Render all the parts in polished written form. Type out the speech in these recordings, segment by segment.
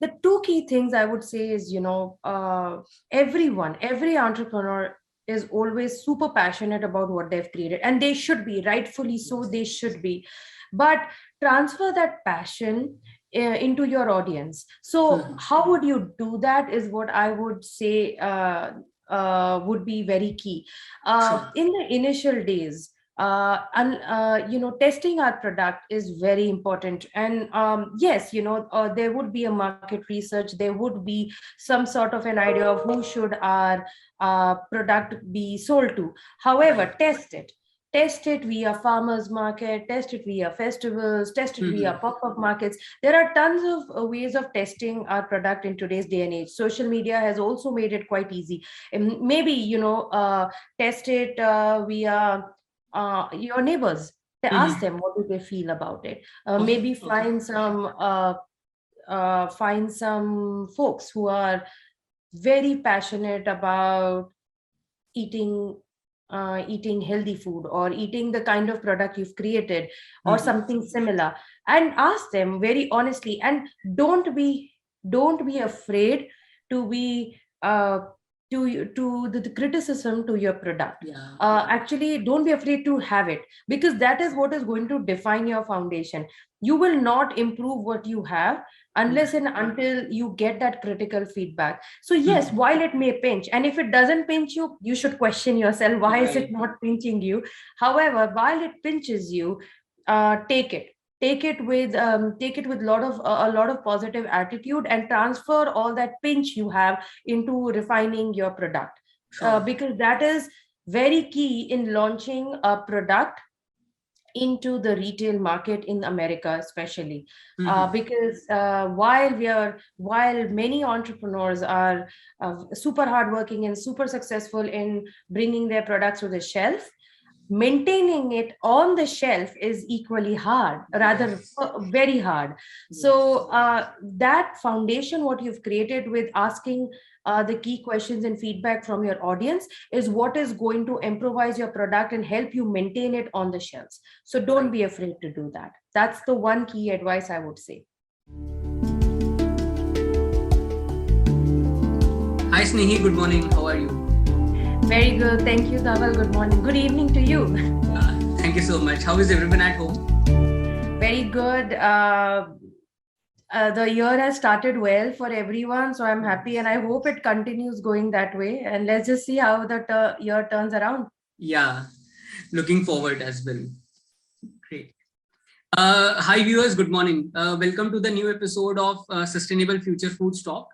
The two key things I would say is, every entrepreneur is always super passionate about what they've created, and they should be, rightfully so, they should be. But transfer that passion into your audience. So how would you do that is what I would say would be very key. In the initial days, testing our product is very important. And yes, there would be a market research, there would be some sort of an idea of who should our product be sold to. However, test it via farmers market, test it via festivals, test it via pop-up markets. There are tons of ways of testing our product in today's day and age. Social media has also made it quite easy. And maybe test it via your neighbors. Ask them what do they feel about it. Maybe find some folks who are very passionate about eating eating healthy food, or eating the kind of product you've created, or something similar, and ask them very honestly. And don't be afraid to be the criticism to your product. Actually, don't be afraid to have it, because that is what is going to define your foundation. You will not improve what you have unless and until you get that critical feedback. So yes, while it may pinch, and if it doesn't pinch you, you should question yourself, why is it not pinching you? However, while it pinches you, take it. Take it with a lot of positive attitude, and transfer all that pinch you have into refining your product. Because that is very key in launching a product into the retail market in America, especially. Because while many entrepreneurs are super hardworking and super successful in bringing their products to the shelf, maintaining it on the shelf is equally hard, rather very hard. So that foundation, what you've created with asking the key questions and feedback from your audience, is what is going to improvise your product and help you maintain it on the shelves. So don't be afraid to do that. That's the one key advice I would say. Hi Snehee, good morning. How are you? Very good. Thank you, Dhawal. Good morning. Good evening to you. Thank you so much. How is everyone at home? Very good. The year has started well for everyone, so I'm happy, and I hope it continues going that way. And let's just see how the year turns around. Yeah, looking forward as well. Great. Hi viewers, good morning. Welcome to the new episode of Sustainable Future Food Talk.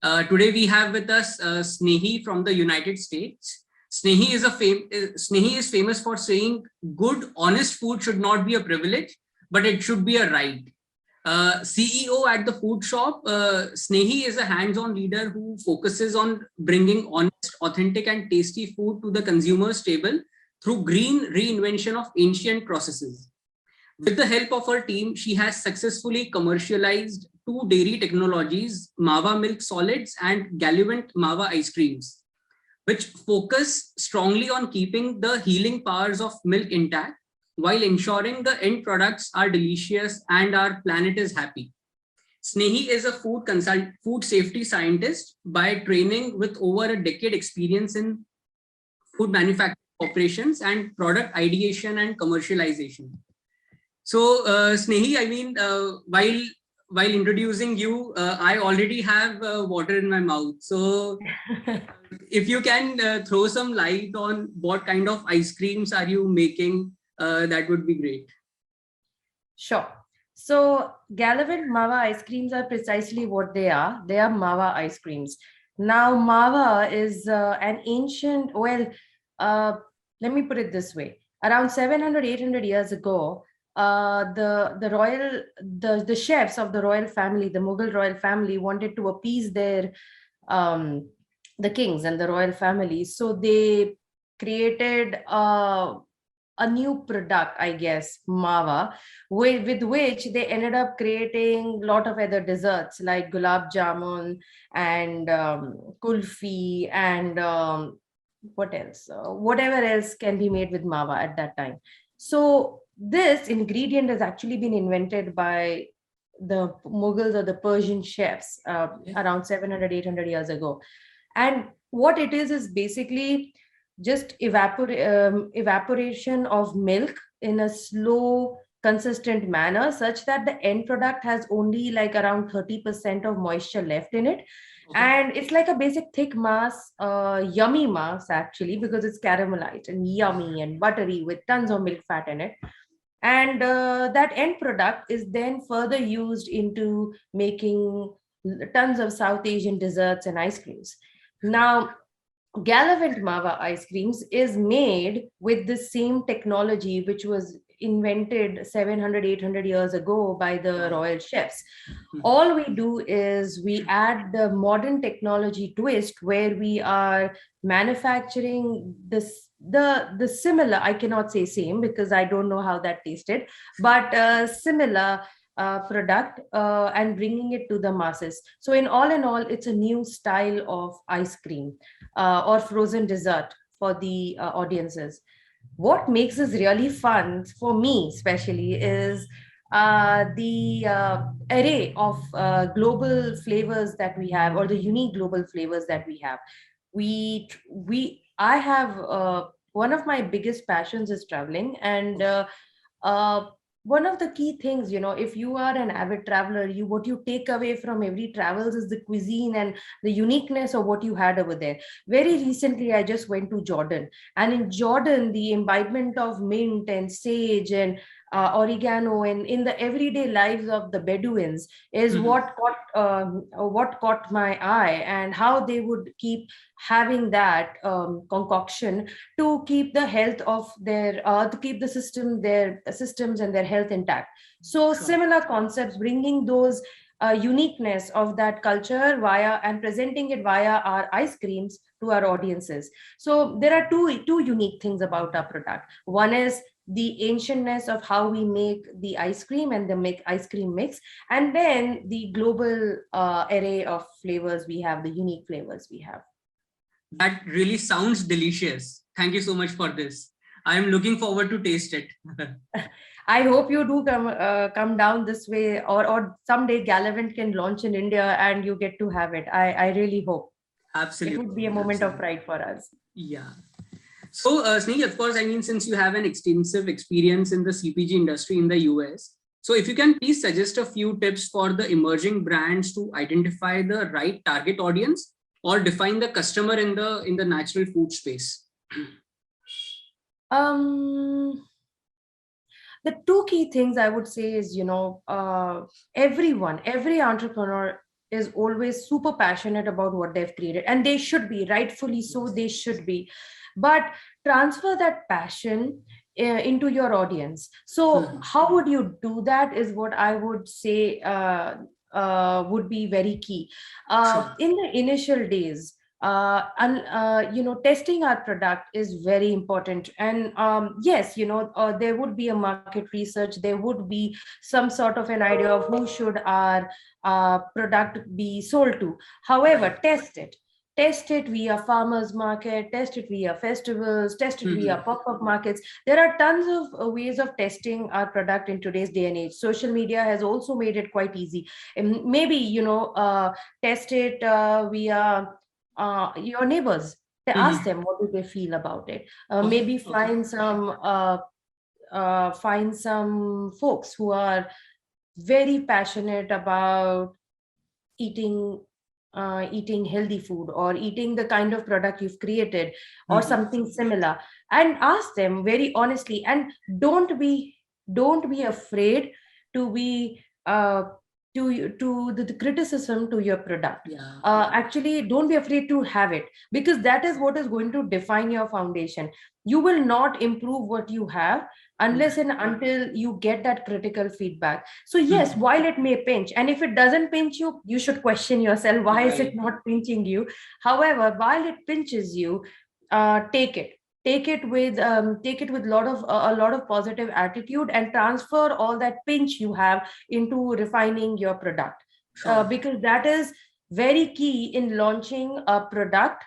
Today we have with us Snehee from the United States. Snehee is famous for saying good, honest food should not be a privilege, but it should be a right. CEO at the food shop, Snehee is a hands-on leader who focuses on bringing honest, authentic and tasty food to the consumer's table through green reinvention of ancient processes. With the help of her team, she has successfully commercialized 2 dairy technologies, Mava Milk Solids and Gallivant Mava Ice Creams, which focus strongly on keeping the healing powers of milk intact while ensuring the end products are delicious and our planet is happy. Snehee is a food safety scientist by training with over a decade experience in food manufacturing operations and product ideation and commercialization. So Snehee, I mean, while introducing you, I already have water in my mouth. So if you can throw some light on what kind of ice creams are you making, that would be great. Sure. So Gallivant Mava ice creams are precisely what they are. They are Mava ice creams. Now, Mava is an ancient, let me put it this way. Around 700, 800 years ago, the chefs of the royal family, the Mughal royal family, wanted to appease their the kings and the royal family. So they created a new product, I guess, Mava, with which they ended up creating a lot of other desserts like gulab jamun and kulfi and what else? Whatever else can be made with Mava at that time. So this ingredient has actually been invented by the Mughals or the Persian chefs around 700, 800 years ago. And what it is basically just evaporation of milk in a slow, consistent manner, such that the end product has only like around 30% of moisture left in it. Okay. And it's like a basic thick mass, yummy mass actually, because it's caramelized and yummy and buttery with tons of milk fat in it. And that end product is then further used into making tons of South Asian desserts and ice creams. Now, Gallivant Mava ice creams is made with the same technology which was invented 700, 800 years ago by the royal chefs. All we do is we add the modern technology twist where we are manufacturing the similar, I cannot say same because I don't know how that tasted, but similar product and bringing it to the masses. So in all, it's a new style of ice cream or frozen dessert for the audiences. What makes this really fun for me, especially, is the array of global flavors that we have, or the unique global flavors that we have. I have one of my biggest passions is traveling, and uh, one of the key things, if you are an avid traveler, what you take away from every travels is the cuisine and the uniqueness of what you had over there. Very recently I just went to Jordan, and in Jordan the imbibement of mint and sage and oregano and in the everyday lives of the Bedouins is what caught my eye, and how they would keep having that concoction to keep the health of their to keep their systems and their health intact. So similar concepts, bringing those uniqueness of that culture via and presenting it via our ice creams to our audiences. So there are two unique things about our product. One is the ancientness of how we make the ice cream and the make ice cream mix, and then the global array of flavors we have, the unique flavors we have. That really sounds delicious. Thank you so much for this. I am looking forward to taste it. I hope you do come down this way, or someday Gallivant can launch in India and you get to have it. I really hope. Absolutely. It would be a moment of pride for us. Yeah. So, Snehee, of course, I mean, since you have an extensive experience in the CPG industry in the US, so if you can please suggest a few tips for the emerging brands to identify the right target audience or define the customer in the natural food space. The two key things I would say is, every entrepreneur is always super passionate about what they've created, and they should be, rightfully so, they should be. But transfer that passion into your audience. So how would you do that is what I would say would be very key. In the initial days, testing our product is very important. And yes, there would be a market research, there would be some sort of an idea of who should our product be sold to. However, test it via farmers market, test it via festivals, test it via pop-up markets. There are tons of ways of testing our product in today's day and age. Social media has also made it quite easy. And maybe test it via your neighbors. Ask them what do they feel about it. Maybe find some folks who are very passionate about eating healthy food, or eating the kind of product you've created, or something similar, and ask them very honestly. And don't be afraid to be to the criticism to your product. Actually, don't be afraid to have it, because that is what is going to define your foundation. You will not improve what you have unless and until you get that critical feedback. So yes, while it may pinch, and if it doesn't pinch you, you should question yourself, why is it not pinching you? However, while it pinches you, take it with a lot of positive attitude, and transfer all that pinch you have into refining your product. Because that is very key in launching a product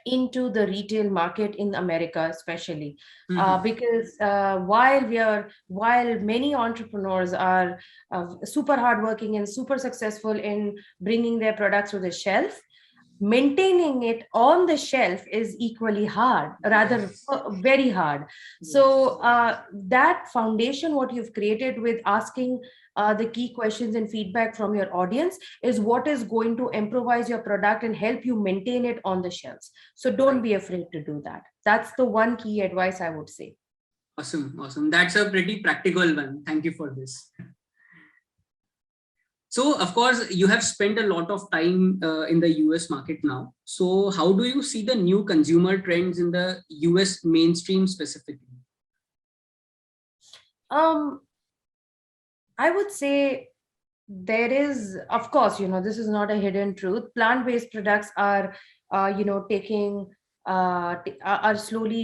into the retail market in America, especially Mhm. because while many entrepreneurs are super hardworking and super successful in bringing their products to the shelf, maintaining it on the shelf is equally hard, rather Yes. very hard. Yes. So that foundation, what you've created with asking the key questions and feedback from your audience, is what is going to improvise your product and help you maintain it on the shelves. So don't Right. be afraid to do that. That's the one key advice I would say. Awesome. Awesome. That's a pretty practical one. Thank you for this. So, of course, you have spent a lot of time in the US market now. So, how do you see the new consumer trends in the US mainstream specifically? um I would say there is, of course, this is not a hidden truth. Plant-based products are taking are slowly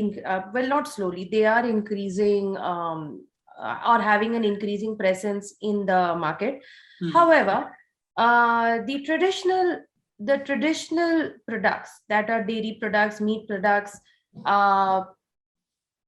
well, not slowly, they are increasing, or having an increasing presence in the market. Mhm. However, the traditional products, that are dairy products, meat products, uh,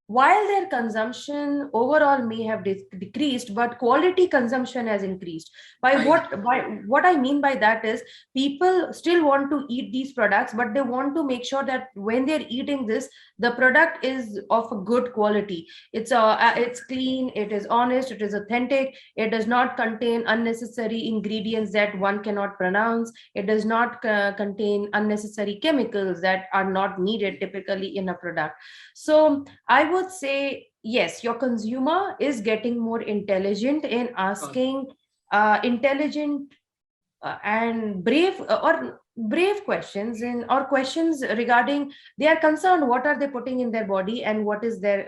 while their consumption overall may have decreased, but quality consumption has increased. by Right. what by what I mean by that is, people still want to eat these products, but they want to make sure that when they're eating this, the product is of a good quality. It's clean, it is honest, it is authentic, it does not contain unnecessary ingredients that one cannot pronounce, it does not contain unnecessary chemicals that are not needed typically in a product. So I would say, yes, your consumer is getting more intelligent in Sure. asking intelligent and brave questions, or questions regarding, they are concerned what are they putting in their body, and what is their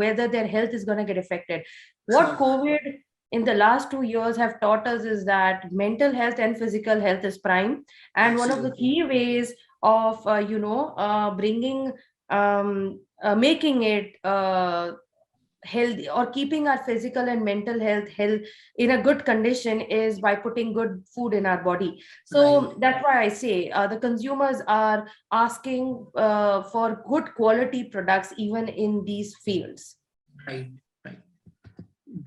whether their health is going to get affected. What Sure. COVID in the last 2 years have taught us is that mental health and physical health is prime, and one of the Absolutely. key ways of bringing making it healthy, or keeping our physical and mental health in a good condition, is by putting good food in our body. Right. So that's why I say the consumers are asking for good quality products even in these fields. Right. Right.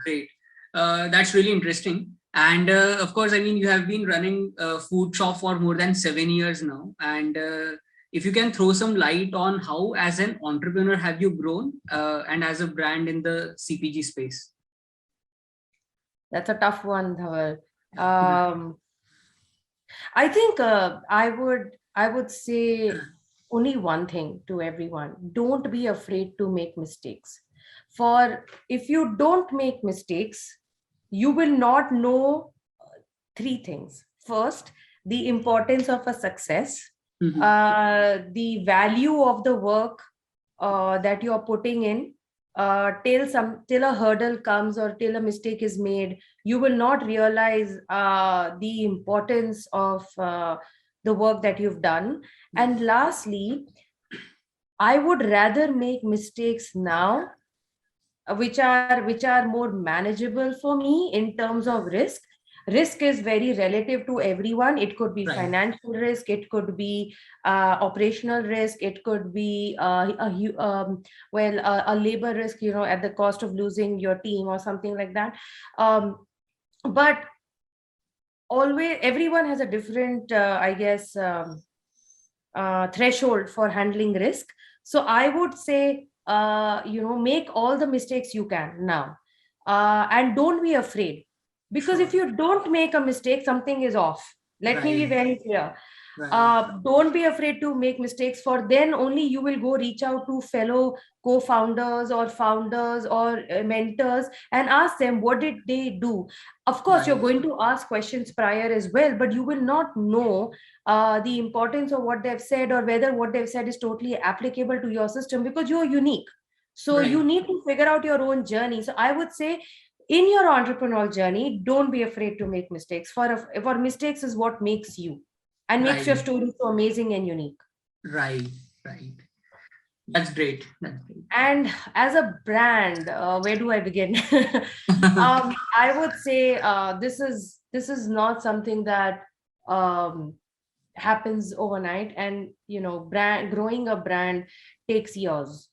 Great. That's really interesting. And of course, I mean, you have been running a food shop for more than 7 years now. And if you can throw some light on how, as an entrepreneur, have you grown and as a brand in the CPG space? That's a tough one, Dhawal. um, I think I would say only one thing to everyone: don't be afraid to make mistakes. For if you don't make mistakes, you will not know three things. First, the importance of a success, Mhm. the value of the work that you are putting in. Till a hurdle comes, or till a mistake is made, you will not realize the importance of the work that you've done. And Yes. lastly, I would rather make mistakes now, which are more manageable for me in terms of risk. Risk is very relative to everyone. It could be Right. financial risk, it could be operational risk, it could be a labor risk, at the cost of losing your team or something like that. But always, everyone has a different, I guess, threshold for handling risk. So I would say, make all the mistakes you can now, and don't be afraid, because if Sure. you don't make a mistake, something is off. Let me be Right. very clear. Right. Don't be afraid to make mistakes, for then only you will go reach out to fellow co-founders or founders or mentors and ask them what did they do. Of course, you're Right. going to ask questions prior as well, but you will not know the importance of what they've said, or whether what they've said is totally applicable to your system, because you're unique. So you Right. need to figure out your own journey. So I would say, in your entrepreneurial journey, don't be afraid to make mistakes. For mistakes is what makes you, and makes your Right. story so amazing and unique. Right. Right. That's great. That's great. And as a brand, where do I begin? I would say, this is not something that um, happens overnight, and growing a brand takes years.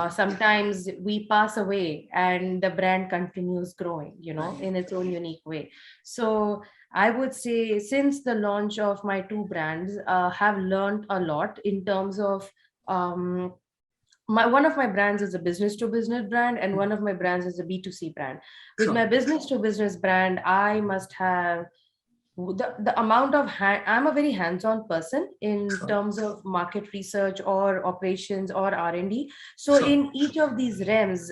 Sometimes we pass away and the brand continues growing, in its own unique way. So I would say since the launch of my two brands, have learned a lot in terms of, um, one of my brands is a business to business brand, and one of my brands is a B2C brand. With my business to business brand, I must have the amount of I'm a very hands-on person in terms of market research or operations or R&D. So in each of these realms,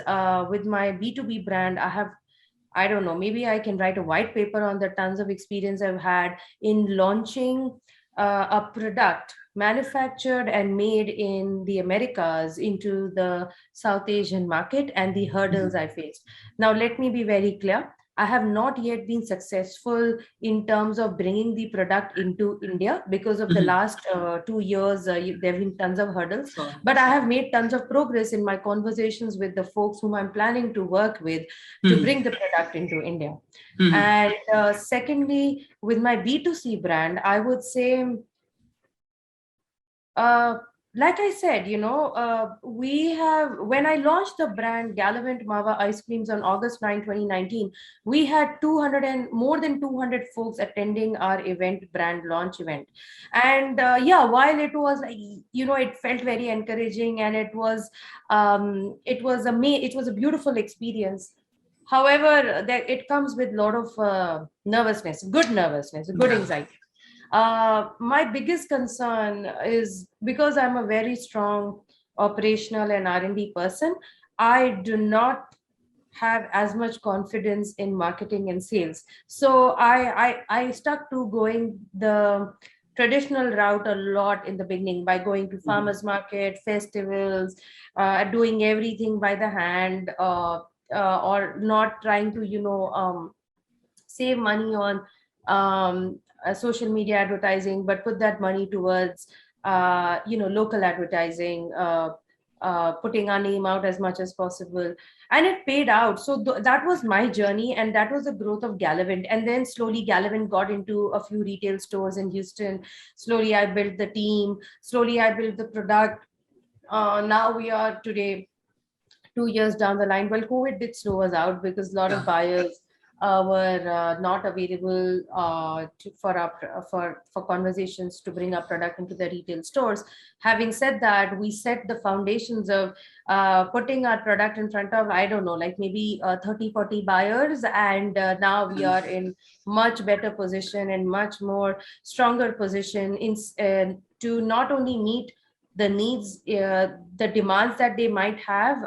with my B2B brand, I don't know, maybe I can write a white paper on the tons of experience I've had in launching a product manufactured and made in the Americas into the South Asian market and the hurdles I faced. Now, let me be very clear. I have not yet been successful in terms of bringing the product into India because of the last 2 years. There have been tons of hurdles, but I have made tons of progress in my conversations with the folks whom I'm planning to work with to bring the product into India. And secondly, with my B2C brand, I would say, uh, like I said, when I launched the brand Gallivant Mava Ice Creams on August 9, 2019, we had 200 and more than 200 folks attending our event, brand launch event. And while it was, it felt very encouraging, and it was a beautiful experience. However, it comes with a lot of nervousness, good anxiety. My biggest concern is because I'm a very strong operational and R&D person, I do not have as much confidence in marketing and sales. So I stuck to going the traditional route a lot in the beginning by going to farmers market, festivals, doing everything by the hand, or not trying to, save money on social media advertising, but put that money towards local advertising, putting our name out as much as possible, and it paid out. So that was my journey, and that was the growth of Gallivant. And then slowly Gallivant got into a few retail stores in Houston. Slowly I built the team, slowly I built the product. Now we are today 2 years down the line. Well, COVID did slow us out because a lot of buyers were not available for conversations to bring our product into the retail stores. Having said that, we set the foundations of putting our product in front of, I don't know, like maybe 30, 40 buyers. And now we are in much better position and much more stronger position to not only meet the needs, the demands that they might have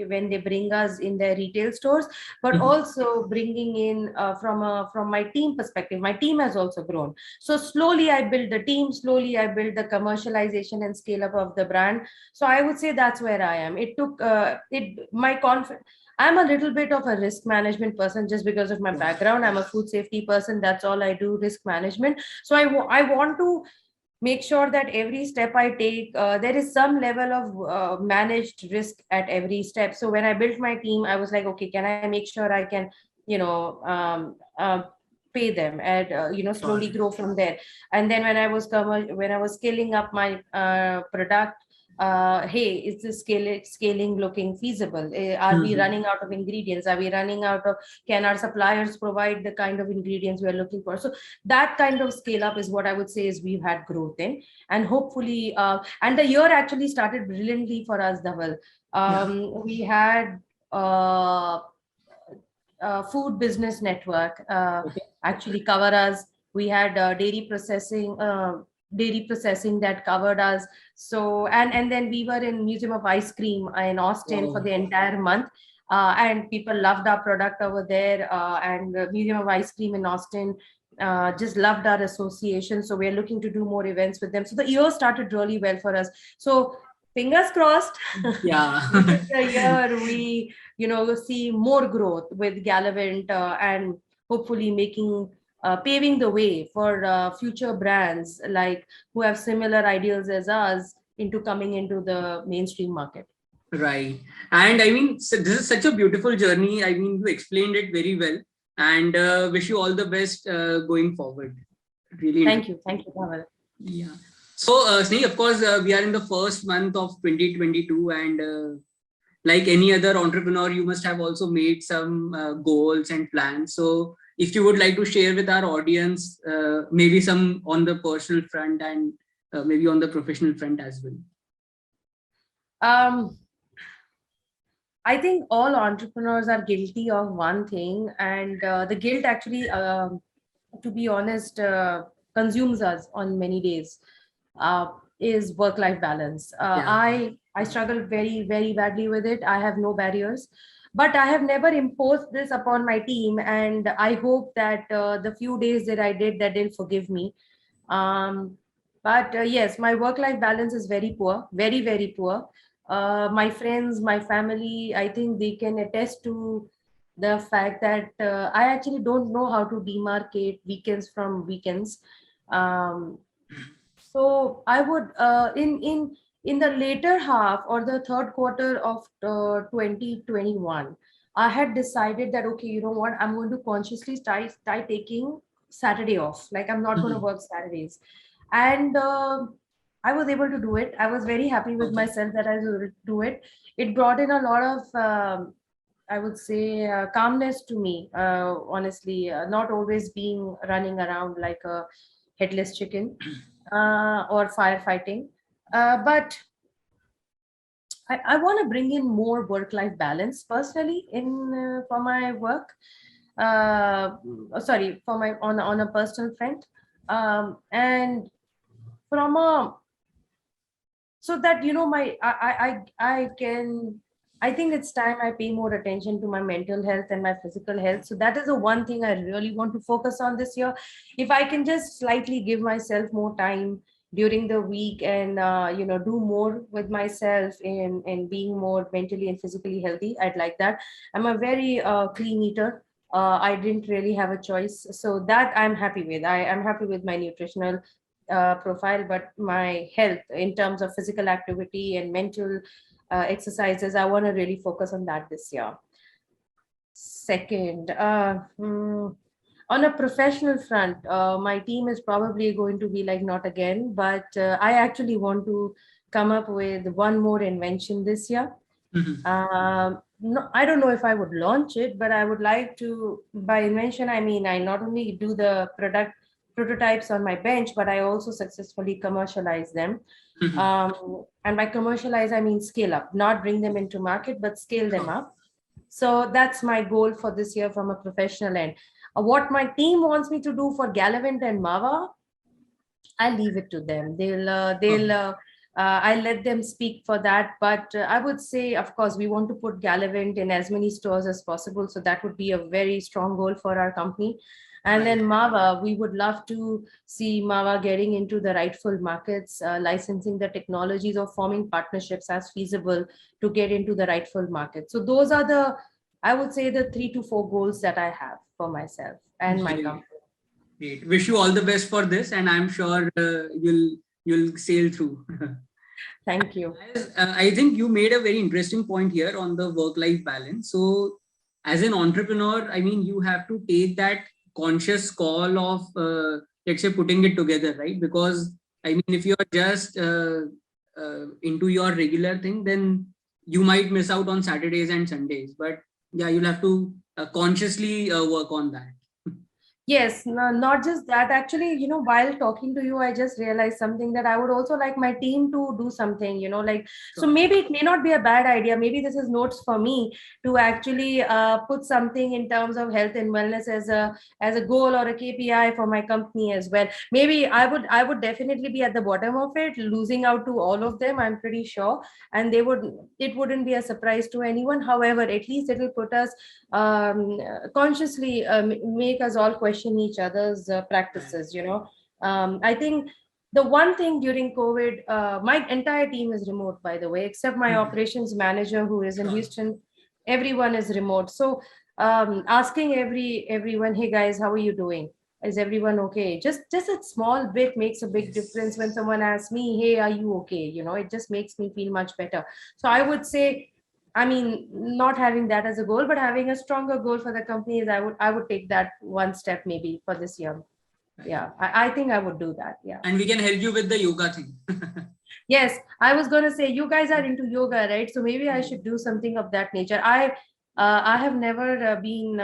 when they bring us in their retail stores, but also bringing in from my team perspective. My team has also grown. So slowly I build the team, slowly I build the commercialization and scale up of the brand. So I would say that's where I am. It took my confidence. I'm a little bit of a risk management person just because of my background. I'm a food safety person. That's all I do, risk management. So I want to make sure that every step I take, there is some level of managed risk at every step. So when I built my team, I was like, okay, can I make sure I can, pay them and slowly grow from there. And then when I was scaling up my product, hey, is this scaling looking feasible? Are we running out of ingredients? Are we running out of, can our suppliers provide the kind of ingredients we are looking for? So that kind of scale up is what I would say is we've had growth in. And hopefully, and the year actually started brilliantly for us, Dhawal. We had Food Business Network actually cover us. We had dairy processing that covered us. So and then we were in Museum of Ice Cream in Austin for the entire month. And people loved our product over there. And the Museum of Ice Cream in Austin just loved our association. So we're looking to do more events with them. So the year started really well for us. So fingers crossed. This is the year we see more growth with Gallivant, and hopefully paving the way for future brands like who have similar ideals as us into coming into the mainstream market. Right. And I mean, so this is such a beautiful journey. I mean, you explained it very well, and wish you all the best going forward. Really. Thank you, Dhawal. Yeah. So, Snehee, of course, we are in the first month of 2022, and like any other entrepreneur, you must have also made some goals and plans. So, if you would like to share with our audience, maybe some on the personal front and maybe on the professional front as well. Um, I think all entrepreneurs are guilty of one thing, and the guilt actually, to be honest, consumes us on many days. Uh, is work-life balance. Yeah. I struggle very badly with it. I have no barriers, but I have never imposed this upon my team, and I hope that the few days that I did, that they'll forgive me. Um, but yes, my work-life balance is very poor, very poor. My friends, my family, I think they can attest to the fact that I actually don't know how to demarcate weekends from weekends. Um, so I would in the later half or the third quarter of 2021, I had decided that okay, you know what, I'm going to consciously start taking Saturday off. Like I'm not going to Mhm. work Saturdays, and I was able to do it. I was very happy with Okay. myself that I was able to do it. It brought in a lot of I would say calmness to me. Honestly, not always being running around like a headless chicken or firefighting. But I want to bring in more work-life balance personally in for my work. Sorry, for my on a personal front, and from a so that you know I can I think it's time I pay more attention to my mental health and my physical health. So that is the one thing I really want to focus on this year. If I can just slightly give myself more time during the week and you know, do more with myself and being more mentally and physically healthy, I'd like that. I'm a very clean eater. I didn't really have a choice, so that I'm happy with. I am happy with my nutritional profile, but my health in terms of physical activity and mental exercises, I want to really focus on that this year. Second, on a professional front, my team is probably going to be like not again, but I actually want to come up with one more invention this year. Mhm. No, I don't know if I would launch it, but I would like to. By invention, I mean I not only do the product prototypes on my bench, but I also successfully commercialize them. Mhm. And by commercialize, I mean scale up, not bring them into market, but scale them Sure. up. So that's my goal for this year from a professional end. What my team wants me to do for Gallivant and Mava, I leave it to them. Okay. I'll let them speak for that. But I would say, of course, we want to put Gallivant in as many stores as possible. So that would be a very strong goal for our company. And Right. then Mava, we would love to see Mava getting into the rightful markets, licensing the technologies or forming partnerships as feasible to get into the rightful market. So those are I would say, the 3 to 4 goals that I have for myself and my Great. company. Great. Wish you all the best for this, and I'm sure you'll sail through. Thank you. I think you made a very interesting point here on the work-life balance. So, as an entrepreneur, I mean, you have to take that conscious call of, let's say, putting it together, right? Because I mean, if you're just into your regular thing, then you might miss out on Saturdays and Sundays. But yeah, you'll have to consciously work on that. Yes, no, not just that. Actually, you know, while talking to you, I just realized something that I would also like my team to do something, you know, like, so Sure. maybe it may not be a bad idea. Maybe this is notes for me to actually put something in terms of health and wellness as a goal or a KPI for my company as well. Maybe I would definitely be at the bottom of it, losing out to all of them, I'm pretty sure. And it wouldn't be a surprise to anyone. However, at least it will put us consciously make us all question each other's Right. practices, you know. I think the one thing during COVID, my entire team is remote, by the way, except my Mhm. operations manager who is in Sure. Houston. Everyone is remote. So asking everyone, hey guys, how are you doing? Is everyone okay? Just a small bit makes a big difference. When Yes. someone asks me, hey, are you okay? You know, it just makes me feel much better. So I would say, I mean, not having that as a goal, but having a stronger goal for the company is I would take that one step maybe for this year. Yeah, I think I would do that. Yeah. And we can help you with the yoga thing. Yes, I was going to say you guys are into yoga, right? So maybe I should do something of that nature. I have never been.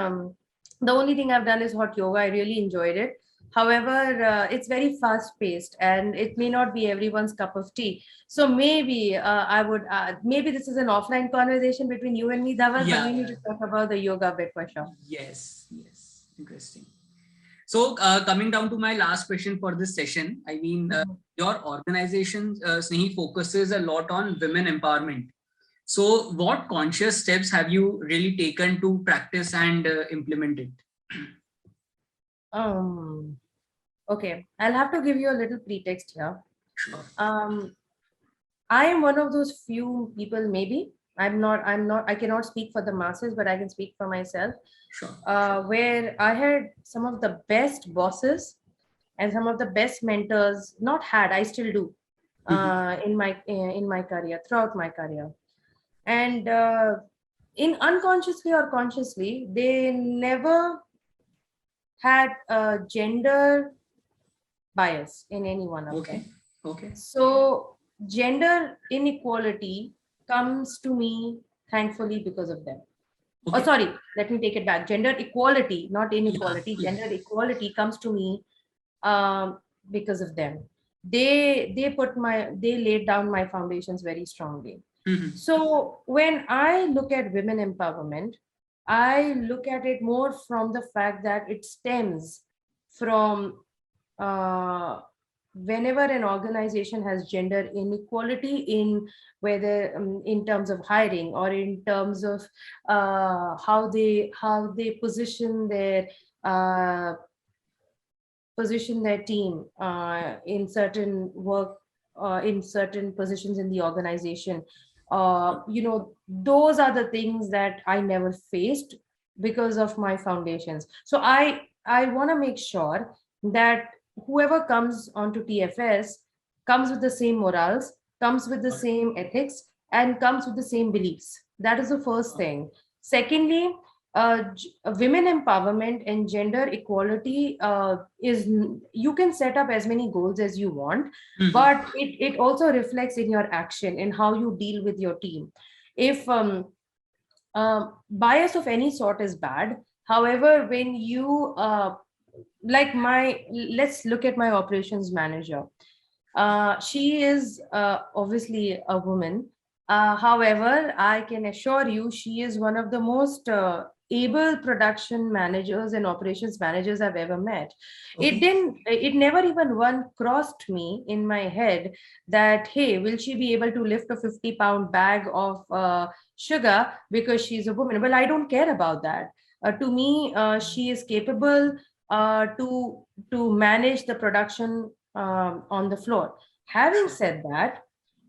The only thing I've done is hot yoga. I really enjoyed it. However, it's very fast paced, and it may not be everyone's cup of tea. So maybe I would. Maybe this is an offline conversation between you and me, Dhawal. But Yeah, we need yeah. to talk about the yoga bit for sure. Yes, yes. Interesting. So, coming down to my last question for this session, I mean, your organization, Snehee, focuses a lot on women empowerment. So, what conscious steps have you really taken to practice and implement it? Um. Okay, I'll have to give you a little pretext here. Sure. Um. I am one of those few people, maybe. I cannot speak for the masses, but I can speak for myself, Sure. where I had some of the best bosses and some of the best mentors, not had, I still do, in my career, throughout my career. And in unconsciously or consciously, they never had a gender bias in any one of Okay. them. Okay. So gender inequality comes to me thankfully because of them. Oh, Okay. sorry, let me take it back. Gender equality, not Yeah. inequality. Yeah. Gender equality comes to me because of them. They laid down my foundations very strongly. Mhm. So when I look at women empowerment, I look at it more from the fact that it stems from uh, whenever an organization has gender inequality in whether in terms of hiring or in terms of how they uh, position their team in certain work in certain positions in the organization. Those are the things that I never faced because of my foundations. So I want to make sure that whoever comes onto TFS comes with the same morals, comes with the same ethics, and comes with the same beliefs. That is the first thing. Secondly, women empowerment and gender equality is you can set up as many goals as you want, Mhm. but it also reflects in your action in how you deal with your team. If bias of any sort is bad, however, when you like my let's look at my operations manager. She is obviously a woman. However, I can assure you she is one of the most able production managers and operations managers I've ever met. Okay. It never even one crossed me in my head that, hey, will she be able to lift a 50-pound bag of sugar because she's a woman? Well, I don't care about that. To me, she is capable to manage the production on the floor. Having Sure. said that,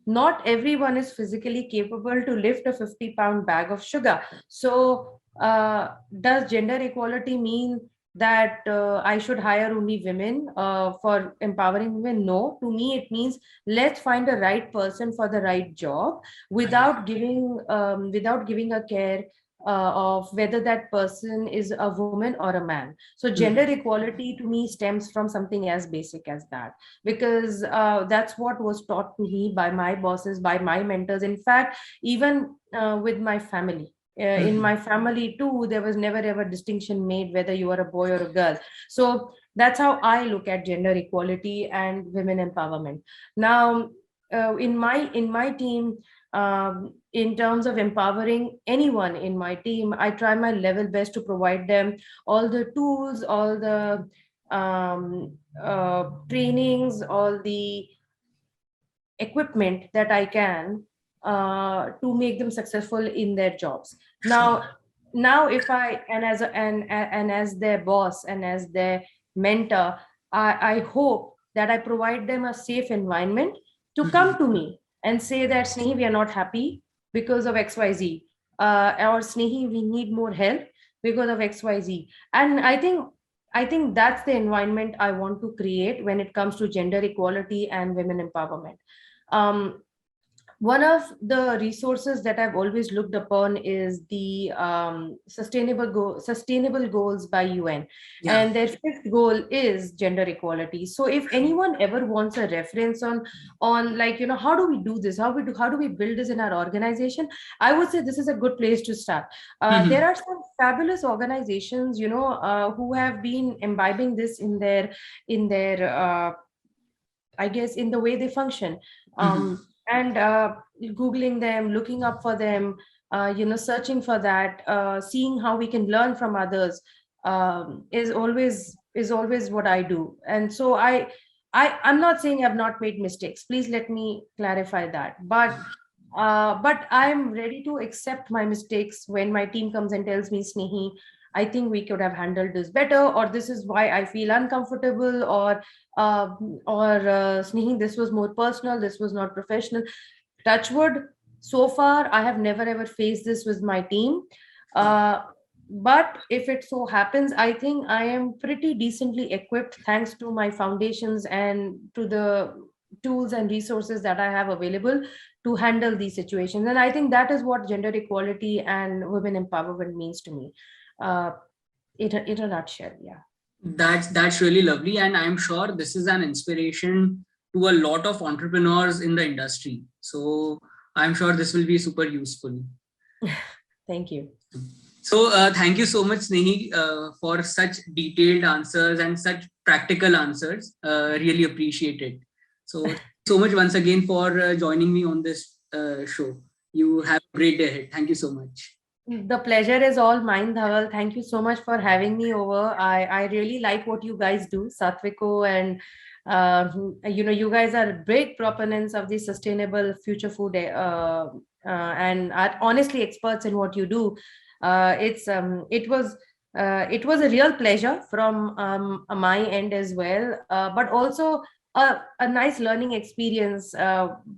not everyone is physically capable to lift a 50-pound bag of sugar. So, does gender equality mean that I should hire only women for empowering women? No, to me, it means let's find the right person for the right job Right. without giving a care of whether that person is a woman or a man. So, gender Mhm. equality to me stems from something as basic as that, because that's what was taught to me by my bosses, by my mentors. In fact, even with my family. In Mhm. my family too, there was never ever distinction made whether you are a boy or a girl. So that's how I look at gender equality and women empowerment. Now, in my team, in terms of empowering anyone in my team, I try my level best to provide them all the tools, all the trainings, all the equipment that I can to make them successful in their jobs. Sure. Now, if I and as their boss and as their mentor, I hope that I provide them a safe environment to Mhm. come to me and say that, Snehi, we are not happy because of XYZ, or Snehi, we need more help because of XYZ. And I think that's the environment I want to create when it comes to gender equality and women empowerment. um, One of the resources that I've always looked upon is the sustainable goals by UN, Yeah. and their fifth goal is gender equality. So, if anyone ever wants a reference on like, how do we do this, how do we build this in our organization, I would say this is a good place to start. There are some fabulous organizations, who have been imbibing this in their I guess in the way they function. And Googling them, looking up for them, searching for that, seeing how we can learn from others, is always what I do. And so I'm not saying I've not made mistakes. Please let me clarify that. But I'm ready to accept my mistakes when my team comes and tells me, Snehi, I think we could have handled this better, or this is why I feel uncomfortable, or Snehi, this was more personal, this was not professional. Touch wood, so far I have never ever faced this with my team. Uh, but if it so happens, I think I am pretty decently equipped thanks to my foundations and to the tools and resources that I have available to handle these situations. And I think that is what gender equality and women empowerment means to me. Uh, in a nutshell, yeah. That's really lovely, and I'm sure this is an inspiration to a lot of entrepreneurs in the industry. So I'm sure this will be super useful. Thank you. So thank you so much, Snehi, for such detailed answers and such practical answers. Really appreciate it. So much once again for joining me on this show. You have a great day ahead. Thank you so much. The pleasure is all mine, Dhawal. Thank you so much for having me over. I really like what you guys do, Sattviko, and you guys are big proponents of the sustainable future food, and are honestly experts in what you do. It was a real pleasure from my end as well, but also a nice learning experience,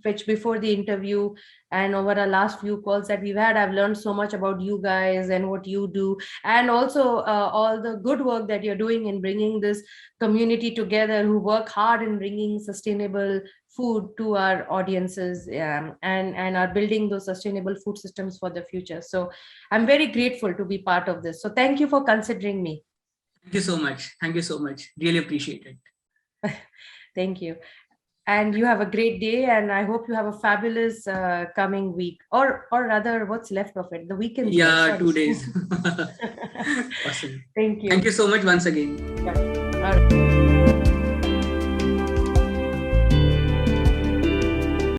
which before the interview and over the last few calls that we've had, I've learned so much about you guys and what you do, and also all the good work that you're doing in bringing this community together who work hard in bringing sustainable food to our audiences, and are building those sustainable food systems for the future. So I'm very grateful to be part of this. So thank you for considering me. Thank you so much. Thank you so much. Really appreciate it. Thank you. And you have a great day, and I hope you have a fabulous coming week, or rather what's left of it, the weekend. Yeah, 2 days. Awesome. Thank you. Thank you so much once again. Yeah. All right.